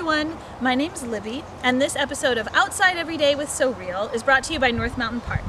everyone, my name's Libby, and this episode of Outside Every Day with So Real is brought to you by North Mountain Park.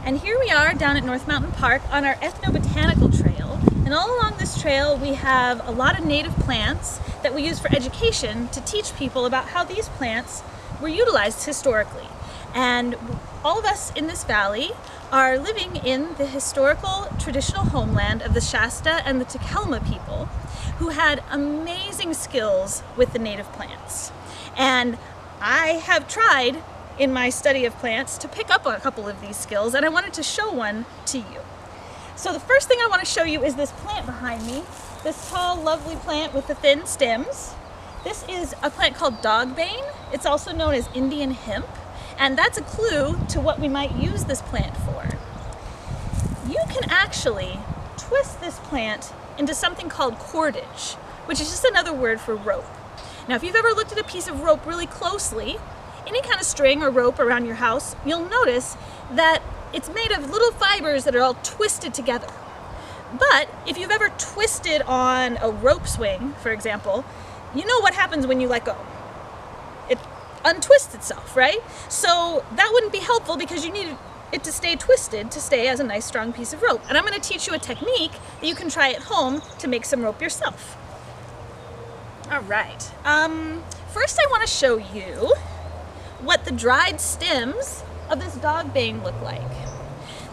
And here we are down at North Mountain Park on our ethnobotanical trail, and all along this trail we have a lot of native plants that we use for education to teach people about how these plants were utilized historically. And all of us in this valley are living in the historical traditional homeland of the Shasta and the Takelma people, who had amazing skills with the native plants. And I have tried in my study of plants to pick up a couple of these skills, and I wanted to show one to you. So the first thing I want to show you is this plant behind me, this tall, lovely plant with the thin stems. This is a plant called dogbane. It's also known as Indian hemp, and that's a clue to what we might use this plant for. You can actually twist this plant into something called cordage, which is just another word for rope. Now, if you've ever looked at a piece of rope really closely, any kind of string or rope around your house, you'll notice that it's made of little fibers that are all twisted together. But if you've ever twisted on a rope swing, for example, you know what happens when you let go. It untwists itself, right? So that wouldn't be helpful because you need it to stay twisted to stay as a nice strong piece of rope. And I'm going to teach you a technique that you can try at home to make some rope yourself. All right. First I want to show you what the dried stems of this dogbane look like.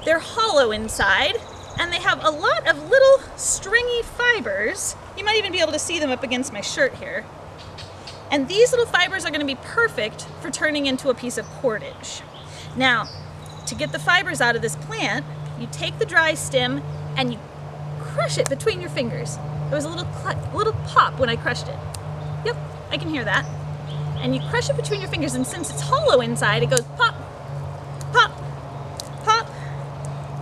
They're hollow inside and they have a lot of little stringy fibers. You might even be able to see them up against my shirt here. And these little fibers are going to be perfect for turning into a piece of cordage. Now, to get the fibers out of this plant, you take the dry stem and you crush it between your fingers. There was a little pop when I crushed it. Yep, I can hear that. And you crush it between your fingers, and since it's hollow inside, it goes pop, pop, pop.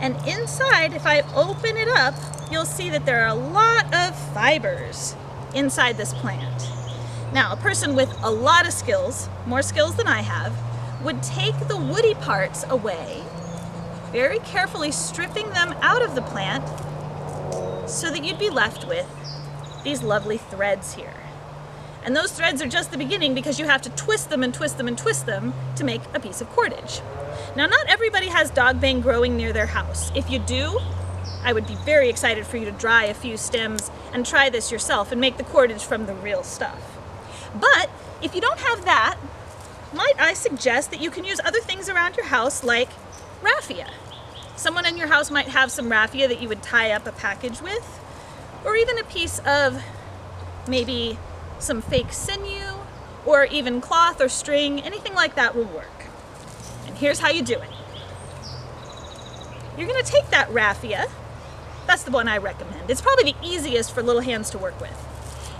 And inside, if I open it up, you'll see that there are a lot of fibers inside this plant. Now, a person with a lot of skills, more skills than I have, would take the woody parts away, very carefully stripping them out of the plant so that you'd be left with these lovely threads here. And those threads are just the beginning because you have to twist them and twist them and twist them to make a piece of cordage. Now, not everybody has dogbane growing near their house. If you do, I would be very excited for you to dry a few stems and try this yourself and make the cordage from the real stuff. But if you don't have that, might I suggest that you can use other things around your house like raffia. Someone in your house might have some raffia that you would tie up a package with, or even a piece of maybe some fake sinew, or even cloth or string. Anything like that will work. And here's how you do it. You're going to take that raffia. That's the one I recommend. It's probably the easiest for little hands to work with.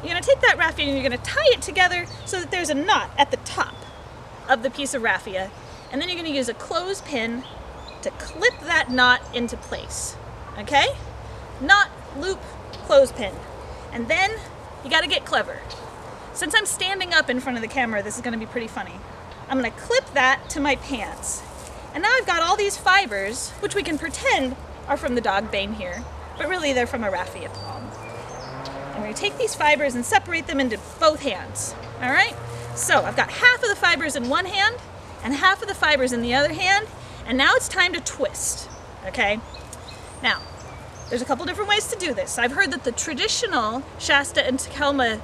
You're going to take that raffia and you're going to tie it together so that there's a knot at the top of the piece of raffia, and then you're going to use a clothespin to clip that knot into place. Okay? Knot, loop, clothespin. And then you got to get clever. Since I'm standing up in front of the camera, this is going to be pretty funny. I'm going to clip that to my pants. And now I've got all these fibers, which we can pretend are from the dogbane here, but really they're from a raffia palm. And we're going to take these fibers and separate them into both hands. All right? So I've got half of the fibers in one hand and half of the fibers in the other hand, and now it's time to twist, okay? Now, there's a couple different ways to do this. I've heard that the traditional Shasta and Takelma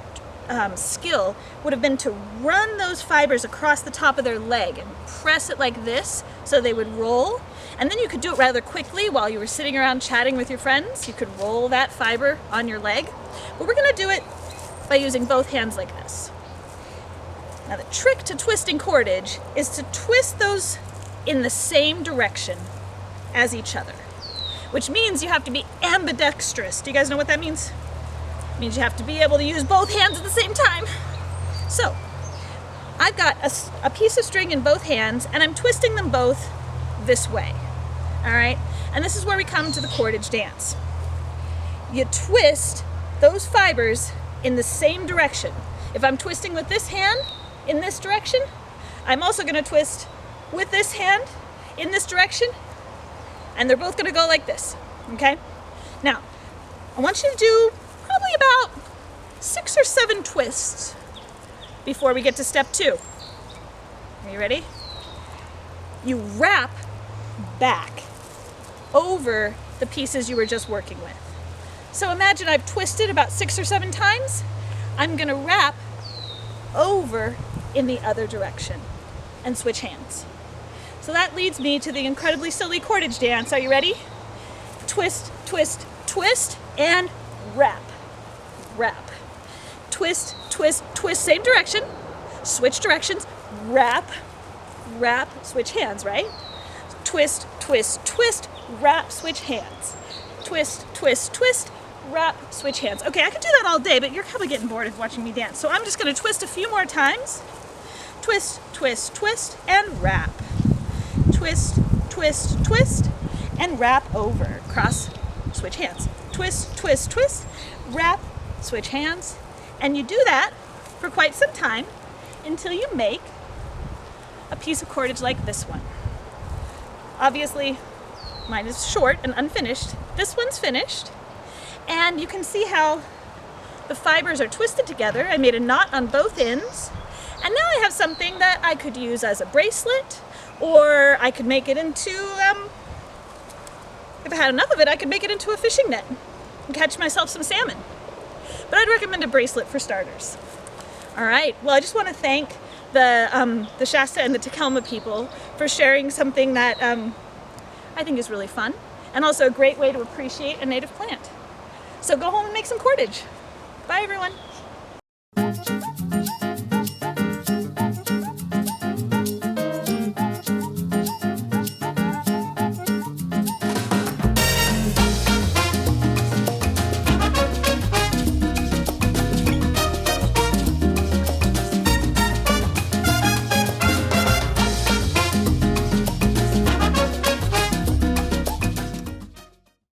skill would have been to run those fibers across the top of their leg and press it like this so they would roll, and then you could do it rather quickly while you were sitting around chatting with your friends. You could roll that fiber on your leg, but we're gonna do it by using both hands like this. Now, the trick to twisting cordage is to twist those in the same direction as each other, which means you have to be ambidextrous. Do you guys know what that means? It means you have to be able to use both hands at the same time. So, I've got a piece of string in both hands, and I'm twisting them both this way. All right? And this is where we come to the cordage dance. You twist those fibers in the same direction. If I'm twisting with this hand, in this direction, I'm also going to twist with this hand in this direction, and they're both going to go like this, okay? Now, I want you to do probably about 6 or 7 twists before we get to step 2. Are you ready? You wrap back over the pieces you were just working with. So imagine I've twisted about 6 or 7 times. I'm gonna wrap over in the other direction and switch hands. So that leads me to the incredibly silly cordage dance. Are you ready? Twist, twist, twist, and wrap. Wrap. Twist, twist, twist, same direction. Switch directions, wrap, wrap, switch hands, right? Twist, twist, twist, wrap, switch hands. Twist, twist, twist, wrap, switch hands. Okay, I could do that all day, but you're probably getting bored of watching me dance. So I'm just gonna twist a few more times. Twist, twist, twist, and wrap. Twist, twist, twist, and wrap over. Cross, switch hands. Twist, twist, twist, wrap, switch hands. And you do that for quite some time until you make a piece of cordage like this one. Obviously, mine is short and unfinished. This one's finished. And you can see how the fibers are twisted together. I made a knot on both ends. And now I have something that I could use as a bracelet, or I could make it into, if I had enough of it, I could make it into a fishing net and catch myself some salmon. But I'd recommend a bracelet for starters. All right, well, I just want to thank the Shasta and the Takelma people for sharing something that I think is really fun, and also a great way to appreciate a native plant. So go home and make some cordage. Bye, everyone.